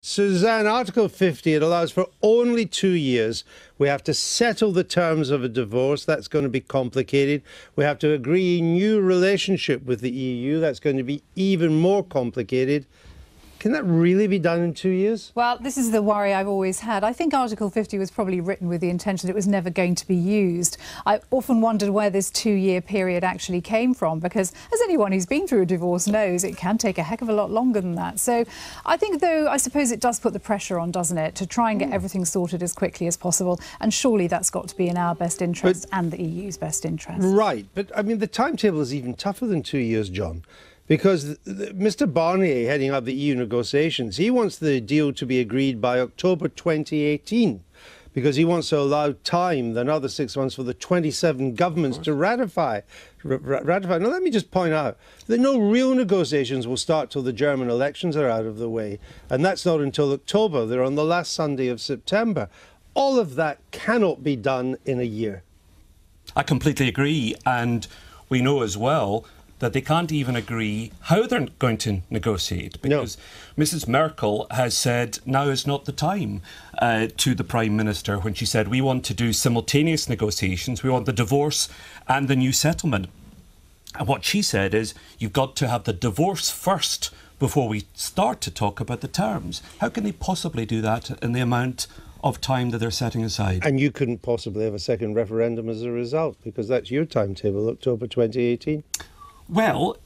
Suzanne, Article 50, it allows for only 2 years. We have to settle the terms of a divorce. That's going to be complicated. We have to agree a new relationship with the EU. That's going to be even more complicated. Can that really be done in 2 years? Well, this is the worry I've always had. I think Article 50 was probably written with the intention that it was never going to be used. I often wondered where this 2-year period actually came from, because as anyone who's been through a divorce knows, it can take a heck of a lot longer than that. So I think, though, I suppose it does put the pressure on, doesn't it, to try and get everything sorted as quickly as possible. And surely that's got to be in our best interest and the EU's best interest. Right. But, I mean, the timetable is even tougher than 2 years, John. Because Mr Barnier, heading up the EU negotiations, he wants the deal to be agreed by October 2018, because he wants to allow time, another 6 months, for the 27 governments to ratify. Now, let me just point out that no real negotiations will start till the German elections are out of the way, and that's not until October. They're on the last Sunday of September. All of that cannot be done in a year. I completely agree, and we know as well that they can't even agree how they're going to negotiate, because Mrs Merkel has said now is not the time to the Prime Minister when she said we want to do simultaneous negotiations, we want the divorce and the new settlement. And what she said is you've got to have the divorce first before we start to talk about the terms. How can they possibly do that in the amount of time that they're setting aside? And you couldn't possibly have a second referendum as a result, because that's your timetable, October 2018. Well,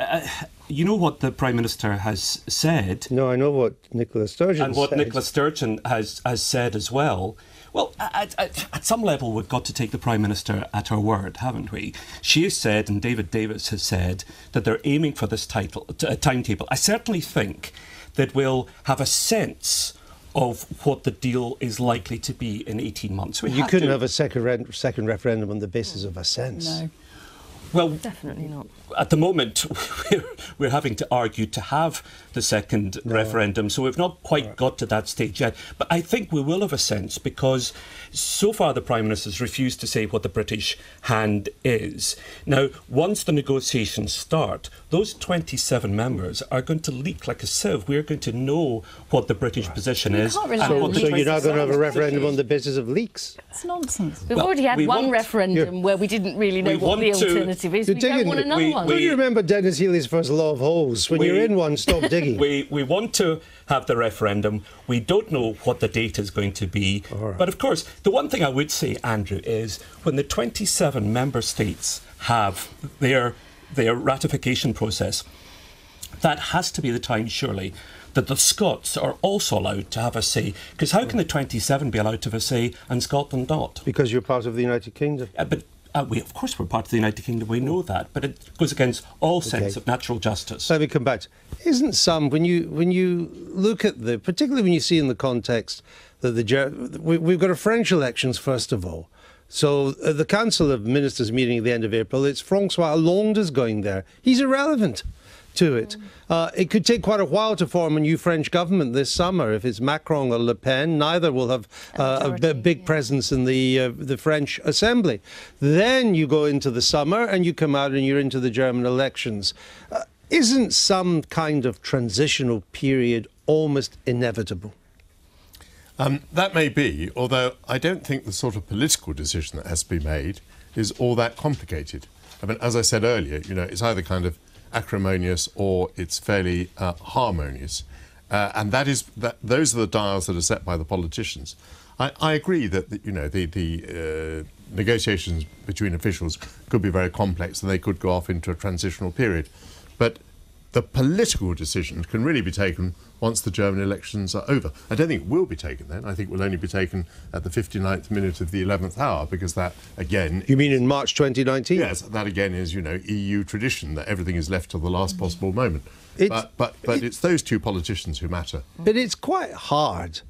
you know what the Prime Minister has said. No, I know what Nicola Sturgeon said. And what Nicola Sturgeon has said as well. Well, at some level, we've got to take the Prime Minister at her word, haven't we? She has said, and David Davis has said, that they're aiming for this timetable. I certainly think that we'll have a sense of what the deal is likely to be in 18 months. You couldn't have a second referendum on the basis of a sense. No. Well, definitely not. At the moment, we're having to argue to have the second referendum, so we've not quite got to that stage yet. But I think we will have a sense, because so far the Prime Minister's refused to say what the British hand is. Now, once the negotiations start, those 27 members are going to leak like a sieve. We're going to know what the British position is. So you're not going to have a referendum on the basis of leaks? It's nonsense. We've already had one referendum where we didn't really know what the alternative is. We don't want another one. Don't you remember Dennis Healy's first law of holes? When you're in one, stop digging. We want to have the referendum. We don't know what the date is going to be. But of course, the one thing I would say, Andrew, is when the 27 member states have their ratification process, that has to be the time, surely, that the Scots are also allowed to have a say. Because how can the 27 be allowed to have a say and Scotland not? Because you're part of the United Kingdom. Of course we're part of the United Kingdom, we know that, but it goes against all sense of natural justice. Let me come back to, isn't some, when you look at particularly when you see in the context that we've got a French elections first of all. So the Council of Ministers meeting at the end of April, it's Francois Hollande is going there. He's irrelevant to it. It could take quite a while to form a new French government this summer. If it's Macron or Le Pen, neither will have a big presence in the French Assembly. Then you go into the summer and you come out and you're into the German elections. Isn't some kind of transitional period almost inevitable? That may be, although I don't think the sort of political decision that has to be made is all that complicated. I mean, as I said earlier, you know, it's either kind of acrimonious or it's fairly harmonious, and those are the dials that are set by the politicians. I agree that the negotiations between officials could be very complex and they could go off into a transitional period, but the political decision can really be taken once the German elections are over. I don't think it will be taken then. I think it will only be taken at the 59th minute of the 11th hour, because that, again... You mean in March 2019? Yes, that again is, EU tradition, that everything is left to the last possible moment. But it's those two politicians who matter. But it's quite hard,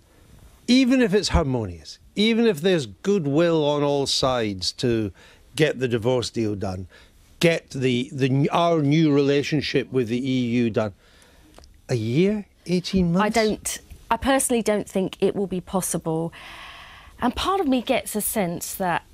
even if it's harmonious, even if there's goodwill on all sides to get the divorce deal done, get our new relationship with the EU done. A year? 18 months? I personally don't think it will be possible. And part of me gets a sense that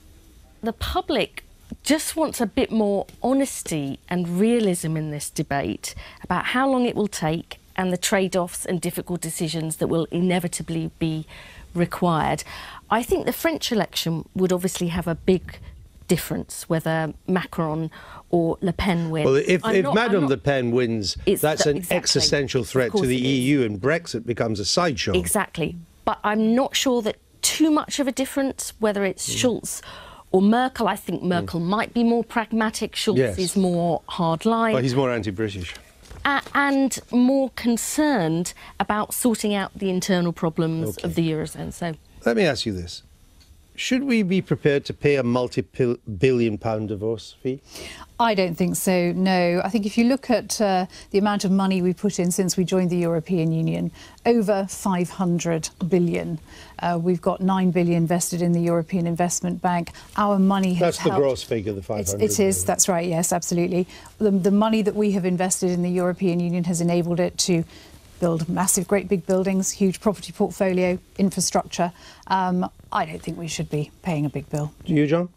the public just wants a bit more honesty and realism in this debate about how long it will take and the trade-offs and difficult decisions that will inevitably be required. I think the French election would obviously have a big difference whether Macron or Le Pen win. Well, if Madame Le Pen wins, that's an exactly, existential threat to the EU, and Brexit becomes a sideshow. Exactly. But I'm not sure that too much of a difference, whether it's Schulz or Merkel. I think Merkel might be more pragmatic. Schulz is more hardline. Well, he's more anti-British. And more concerned about sorting out the internal problems of the Eurozone. So, let me ask you this. Should we be prepared to pay a multi-billion-pound divorce fee? I don't think so, no. I think if you look at the amount of money we put in since we joined the European Union, over 500 billion. We've got 9 billion invested in the European Investment Bank. Our money has That's the gross figure, the 500 It is, that's right, yes, absolutely. The money that we have invested in the European Union has enabled it to build massive, great big buildings, huge property portfolio, infrastructure. I don't think we should be paying a big bill. Do you, John?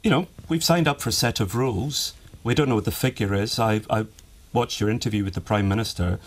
You know, we've signed up for a set of rules. We don't know what the figure is. I watched your interview with the Prime Minister.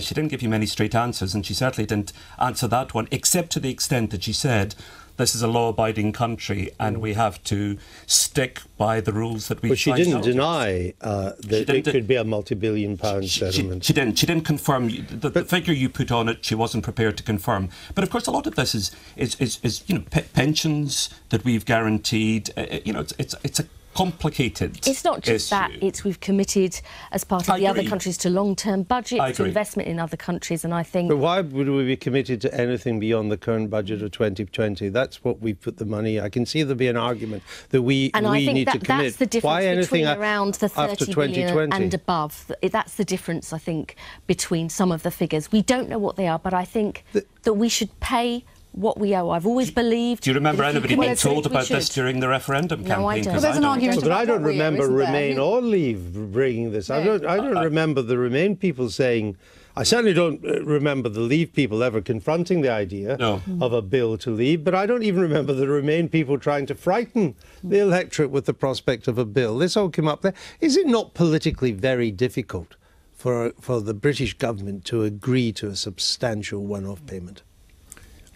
She didn't give you many straight answers, and she certainly didn't answer that one, except to the extent that she said this is a law-abiding country and we have to stick by the rules that we've signed up. But she didn't deny that it could be a multi-billion-pound settlement. She didn't confirm. The figure you put on it, she wasn't prepared to confirm. But of course, a lot of this is you know, pensions that we've guaranteed. You know, it's a complicated It's not just that, it's we've committed as part of the other countries to long-term budgets, to investment in other countries, and I think... But why would we be committed to anything beyond the current budget of 2020? That's what we put the money... I can see there be an argument that we need to commit. And I think that's the difference between around the 30 billion and above. That's the difference, I think, between some of the figures. We don't know what they are, but I think that we should pay what we owe. I've always believed... Do you remember anybody being told about this during the referendum campaign? No, I don't. Well, there's an argument but I don't remember Remain or Leave bringing this. I don't remember the Remain people saying... I certainly don't remember the Leave people ever confronting the idea of a bill to leave, but I don't even remember the Remain people trying to frighten the electorate with the prospect of a bill. This all came up there. Is it not politically very difficult for the British government to agree to a substantial one-off payment?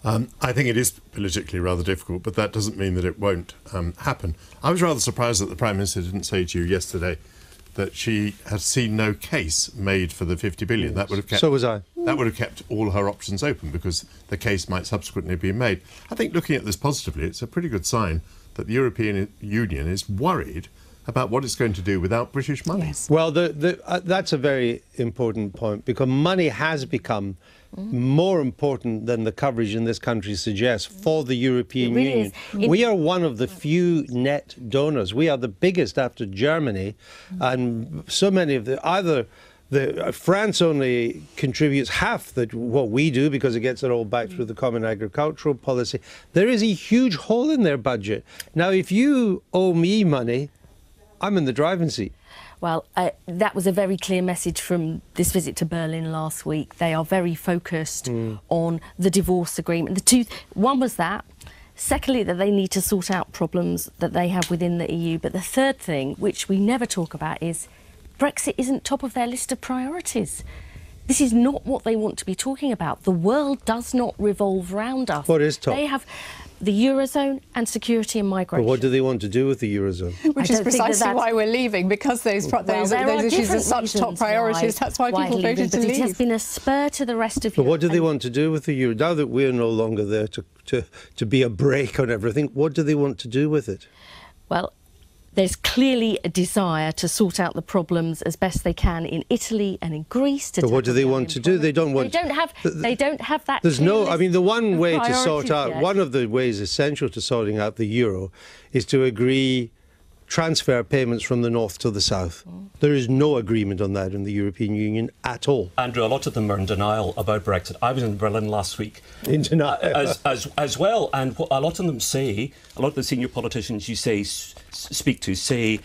I think it is politically rather difficult, but that doesn't mean that it won't happen. I was rather surprised that the Prime Minister didn't say to you yesterday that she had seen no case made for the 50 billion. Yes. That would have kept, so was I. That would have kept all her options open because the case might subsequently be made. I think looking at this positively, it's a pretty good sign that the European Union is worried about what it's going to do without British money. Yes. Well, that's a very important point, because money has become more important than the coverage in this country suggests for the European Union. We are one of the few net donors. We are the biggest after Germany, and so many of France only contributes half what we do because it gets it all back through the common agricultural policy. There is a huge hole in their budget. Now, if you owe me money, I'm in the driving seat. Well, that was a very clear message from this visit to Berlin last week. They are very focused on the divorce agreement. One was that. Secondly, that they need to sort out problems that they have within the EU. But the third thing, which we never talk about, is Brexit isn't top of their list of priorities. This is not what they want to be talking about. The world does not revolve around us. What is top? They have the Eurozone and security and migration. But what do they want to do with the Eurozone? Which is precisely why we're leaving, because those issues are such top priorities. That's why people voted to leave. It has been a spur to the rest of Europe. But what do they want to do with the Euro? Now that we're no longer there to be a brake on everything, what do they want to do with it? Well, there's clearly a desire to sort out the problems as best they can in Italy and in Greece. But what do they want to do? They don't want. They don't have that. There's no. I mean, the one way to sort out, one of the ways essential to sorting out the euro, is to agree transfer payments from the north to the south. There is no agreement on that in the European Union at all. Andrew, a lot of them are in denial about Brexit. I was in Berlin last week. In denial. As well, and what a lot of them say, a lot of the senior politicians you speak to say,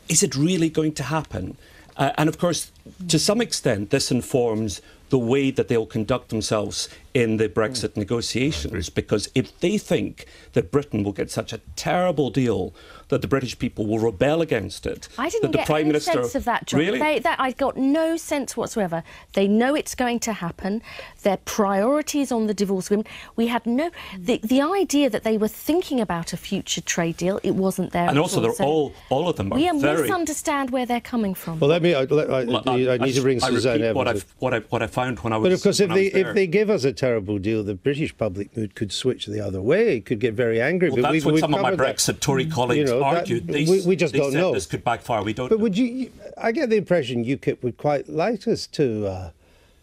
is it really going to happen? And of course, to some extent, this informs the way that they'll conduct themselves in the Brexit negotiations, because if they think that Britain will get such a terrible deal that the British people will rebel against it, I didn't that the get Prime any Minister... sense of that, John. Really? I got no sense whatsoever. They know it's going to happen. Their priorities on the divorce agreement. We had no... The idea that they were thinking about a future trade deal, it wasn't there. And also, they're all of them are we very... misunderstand where they're coming from. Well, I need to bring Suzanne Evans. What I found when I was... But of course, if they give us a terrible deal, the British public mood could switch the other way. It could get very angry. Well, but that's what some of my Brexit Tory colleagues argued. We just don't know. This could backfire. We don't. But would you? I get the impression UKIP would quite like us to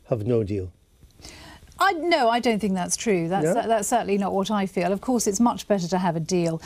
have no deal. No, I don't think that's true. That's certainly not what I feel. Of course, it's much better to have a deal.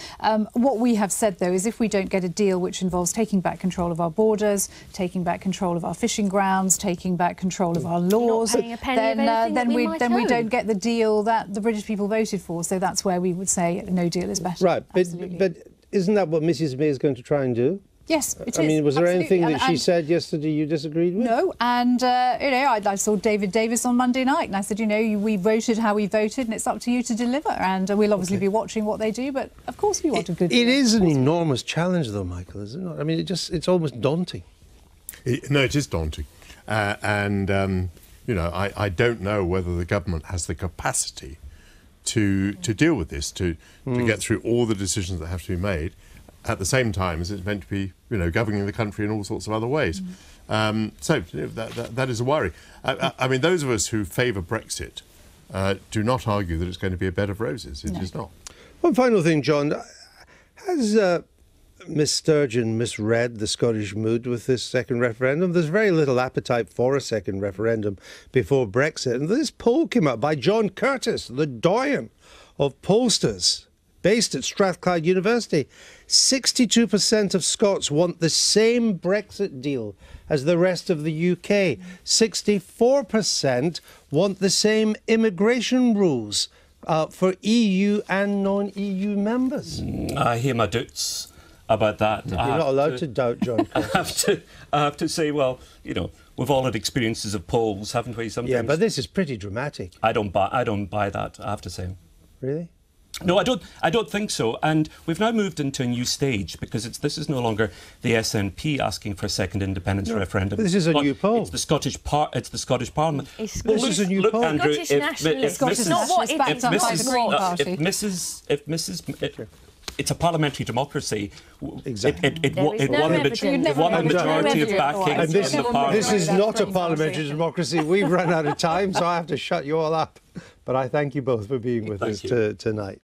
What we have said, though, is if we don't get a deal which involves taking back control of our borders, taking back control of our fishing grounds, taking back control of our laws, then we don't get the deal that the British people voted for. So that's where we would say no deal is better. Right, but isn't that what Mrs May is going to try and do? Yes, it is. I mean, was there anything that she and said yesterday you disagreed with? No, and, I saw David Davis on Monday night, and I said, we voted how we voted, and it's up to you to deliver. And we'll obviously be watching what they do, but of course we want a good deal. It is an enormous challenge, though, Michael, is it not? I mean, it's almost daunting. No, it is daunting. I don't know whether the government has the capacity to deal with this, to get through all the decisions that have to be made, at the same time as it's meant to be, governing the country in all sorts of other ways. That is a worry. I mean, those of us who favour Brexit do not argue that it's going to be a bed of roses. It is not. One final thing, John. Has Miss Sturgeon misread the Scottish mood with this second referendum? There's very little appetite for a second referendum before Brexit. And this poll came out by John Curtis, the doyen of pollsters, based at Strathclyde University. 62% of Scots want the same Brexit deal as the rest of the UK. 64% want the same immigration rules for EU and non-EU members. I hear my doubts about that. You're not allowed to doubt, John. I have to say, well, we've all had experiences of polls, haven't we? Sometimes. Yeah, but this is pretty dramatic. I don't buy that, I have to say. Really? No, I don't think so. And we've now moved into a new stage, because this is no longer the SNP asking for a second independence referendum. This is a new poll. It's the Scottish Parliament. This is a new poll. Andrew, it's a parliamentary democracy. Exactly. It won a majority of backing in the Parliament. This is not a parliamentary democracy. We've run out of time, so I have to shut you all up. But I thank you both for being with us tonight.